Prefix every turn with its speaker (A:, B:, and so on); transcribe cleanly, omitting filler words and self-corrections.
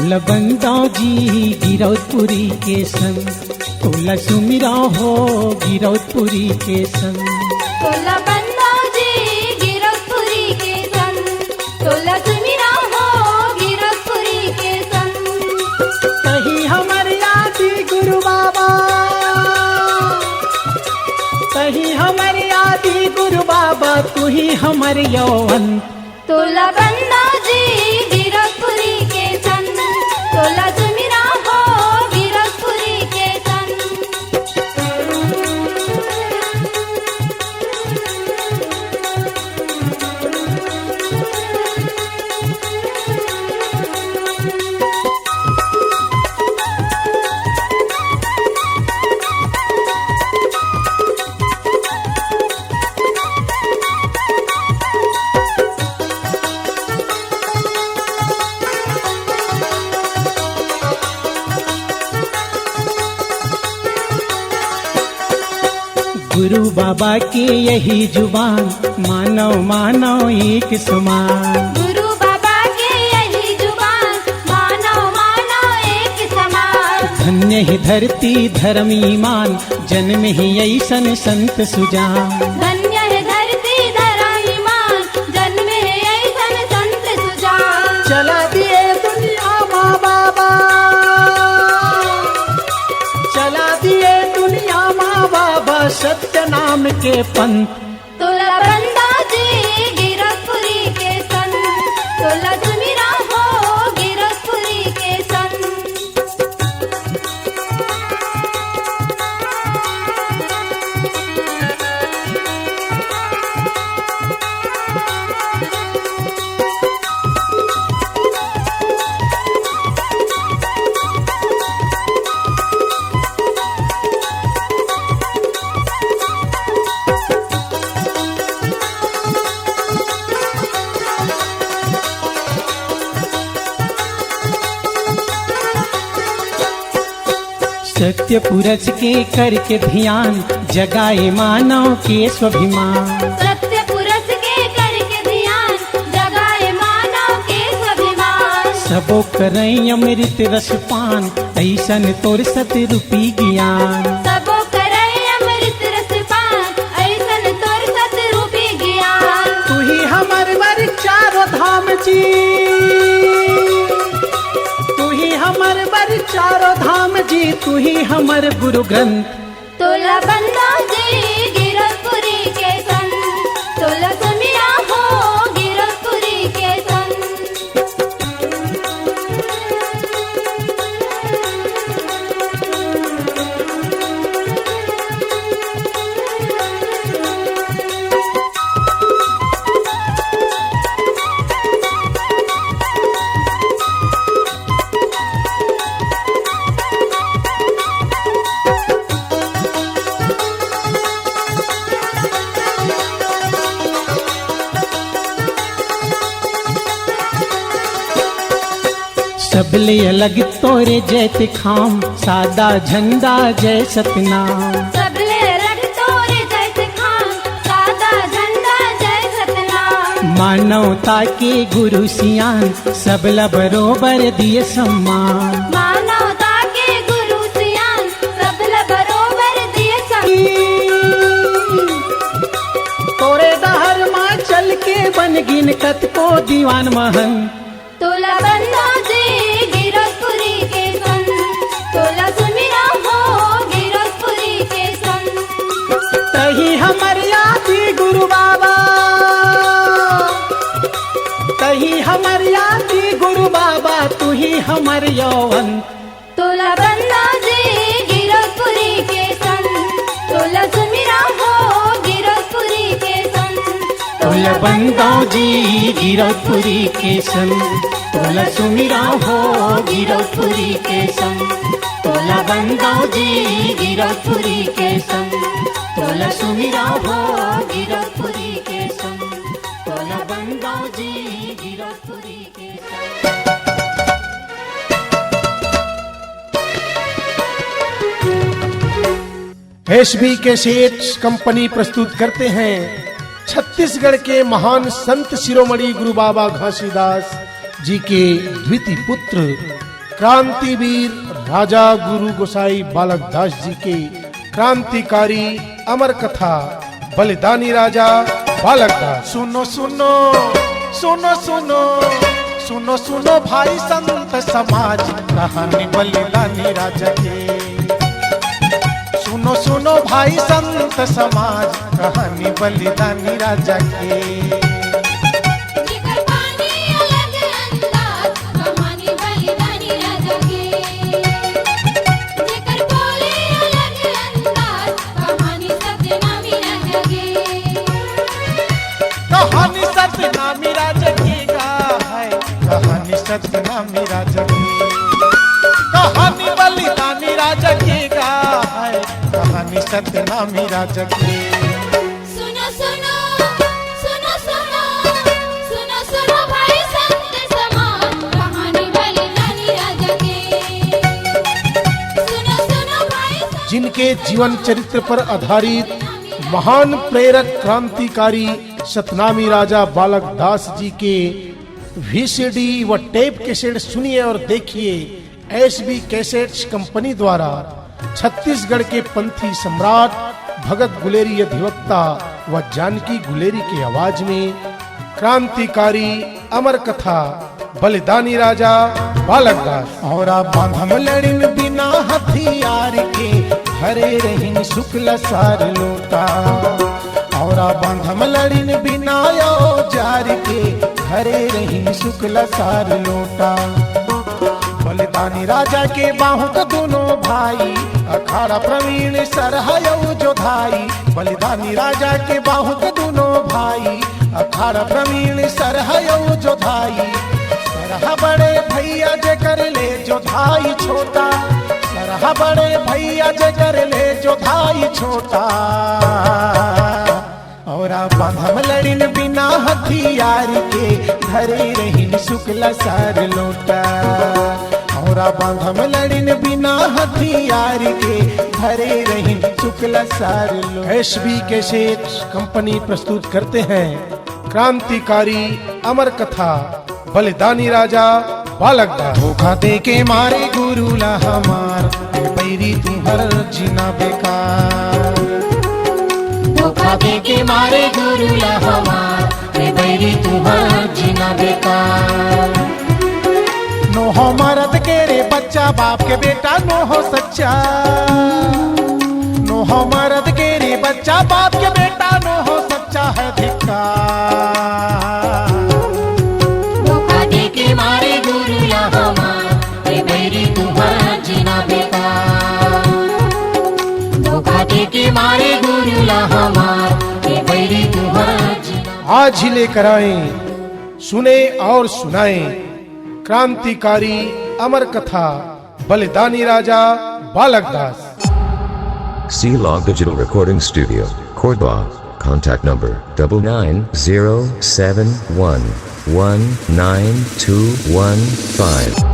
A: तोला बंदा जी गिरौदपुरी के संग, तोला सुमिरा हो गिरौदपुरी के संग।
B: तोला बंदा जी गिरौदपुरी के संग, तोला सुमिरा हो गिरौदपुरी के संग।
A: कहीं हमर यादी गुरु बाबा, कहीं हमर यादी गुरु बाबा, तू ही हमर यौवन।
B: तोला बंदा जी गिरौदपुरी के संग, तोला सुमिरा हो गिरौदपुरी के संग।
A: गुरु बाबा की यही जुबान, मानो मानो एक समान।
B: गुरु बाबा के यही जुबान, मानो मानो एक समान।
A: धन्य ही धरती धर्म ईमान, जन्म ही ऐसन संत सुजान।
B: धन्य है धरती धर्म ईमान, जन्म है ऐसन संत सुजान।
A: चला दिए दुनिया माँ बाबा, चला दिए दुनिया माँ बाबा, सत्य नाम के पंथ।
B: तोला बंदा जी गिरौदपुरी के संग, तोला सुमिरा हो गिरौदपुरी के संग।
A: सत्य पुरुष के करके ध्यान, जगाए मानव के स्वाभिमान।
B: सत्य पुरुष के करके ध्यान, जगाए मानव के स्वाभिमान।
A: सबो करई अमृत रस पान, ऐसन तोर सत्य रूपी ज्ञान।
B: सबो करई अमृत रस पान, ऐसन तोर सत्य रूपी ज्ञान।
A: तू ही हमर वर चारों धाम जी, तू ही हमर वर चारों धाम जी, तू ही हमर गुरु ग्रंथ।
B: तोला बंदा जी गिरौदपुरी के संग, तोला सुमिरा हो गिरौदपुरी के संग।
A: सबले अलग तोरे जैत खाम, सादा झंडा जय सतनाम।
B: सबले रख तोरे जैसे खान, सादा झंडा जय सतनाम।
A: मानवता के गुरु सियान, सबला बरोबर दिए सम्मान।
B: मानवता के गुरु सियान, सबला बरोबर दिए सम्मान।
A: तोरे दहर माँ चल के बन गिन कत को दीवान महन।
B: तोला बंदा जी गिरौदपुरी के संग, तोला सुमिरा हो गिरौदपुरी के संग।
A: तही हमर यादी गुरु बाबा, तही हमर यादी गुरु बाबा, तू ही हमर यौवन।
B: तोला बंदा जी गिरौदपुरी के संग, तोला सुमिरा हो गिरौदपुरी के संग।
A: तोला बंदा जी गिरौदपुरी के संग, तोला सुमिरा हो गिरौदपुरी के संग। तोला बंदा जी गिरौदपुरी के संग, तोला सुमिरा हो गिरौदपुरी के संग। तोला बंदा जी गिरौदपुरी के संग।
C: एसबी कैसेट्स कंपनी प्रस्तुत करते हैं छत्तीसगढ़ के महान संत शिरोमणि गुरु बाबा घासीदास जी के द्वितीय पुत्र क्रांतिवीर राजा गुरु गोसाई बालक दास जी के क्रांतिकारी अमर कथा बलिदानी राजा बालक दास।
D: सुनो सुनो सुनो सुनो सुनो सुनो भाई संत समाज, कहानी बलिदानी राजा के। सुनो सुनो भाई संत समाज, कहानी बलिदानी राजा के।
B: जिकर पानी अलग अंदाज, कहानी बलिदानी राजा के। जिकर बोले अलग अंदाज, कहानी सत्यनामी राजा के।
D: कहानी सत्यनामी राजा की गा है, कहानी सत्यनामी राजा की। कहानी बलिदानी राजा की गा है, कहानी सत्यनामी राजा की।
B: सुनो सुनो सुनो सुनो सुनो सुनो भाई संत समाज, कहानी बलिदानी राजा के। सुनो सुनो भाई संत
C: जिनके जीवन चरित्र पर आधारित महान प्रेरक क्रांतिकारी सतनामी राजा बालक दास जी के वीसीडी व टेप कैसेट सुनिए और देखिए एसबी कैसेट्स कंपनी द्वारा छत्तीसगढ़ के पंथी सम्राट भगत गुलेरी अधिवक्ता व जानकी गुलेरी के आवाज में क्रांतिकारी अमर कथा बलिदानी राजा बालक दास।
D: और बांधम लड़िन बिना हथियार के, हरे रहीन शुक्ल सार लोटा। और बांधम लड़िन बिना औजार के, हरे रहीन शुक्ल सार लोटा। बलिदानी राजा के बाहुक दोनों भाई, अखाड़ा प्रवीण सरहयौ जोधाई। बलिदानी राजा के बाहुक दोनों भाई, अखाड़ा प्रवीण सरहयौ जोधाई। सरहा बड़े भैया जे कर ले जोधाई छोटा, सरहा बड़े भैया जे कर ले जोधाई छोटा। और बांधम लड़िन बिना हथियार के, धरे रहीन शुक्ल सार लोटा। और बांधम लड़िन बिना हथियार के, धरे रहीन शुक्ल सार लोटा।
C: एसबी कैसेट कंपनी प्रस्तुत करते हैं क्रांतिकारी अमर कथा बलिदानी राजा बालक दास।
D: धोखा दे के मारे गुरु ला हमार, पैरी तुम्हर जीना बेकार।
A: धोखा दे के मारे गुरु ला हमार, बैरी तुम्हार जीना बेकार।
D: नो हो मरद के रे बच्चा, बाप के बेटा नो हो सच्चा। नो हो मरद के रे बच्चा, बाप के बेटा नो हो सच्चा है धिक्कार।
A: धोखा दे के मारे गुरु ला हमार, बैरी तुम्हार जीना बेकार। धोखा दे के मारे गुरु ला हमार, बैरी तुम्हार जीना।
C: आज ही लेकर आए, सुने और सुनाएं क्रांतिकारी अमर कथा बलिदानी राजा बालक दास।
E: C-Log Digital Recording Studio, Cordoba. Contact number 9907119215.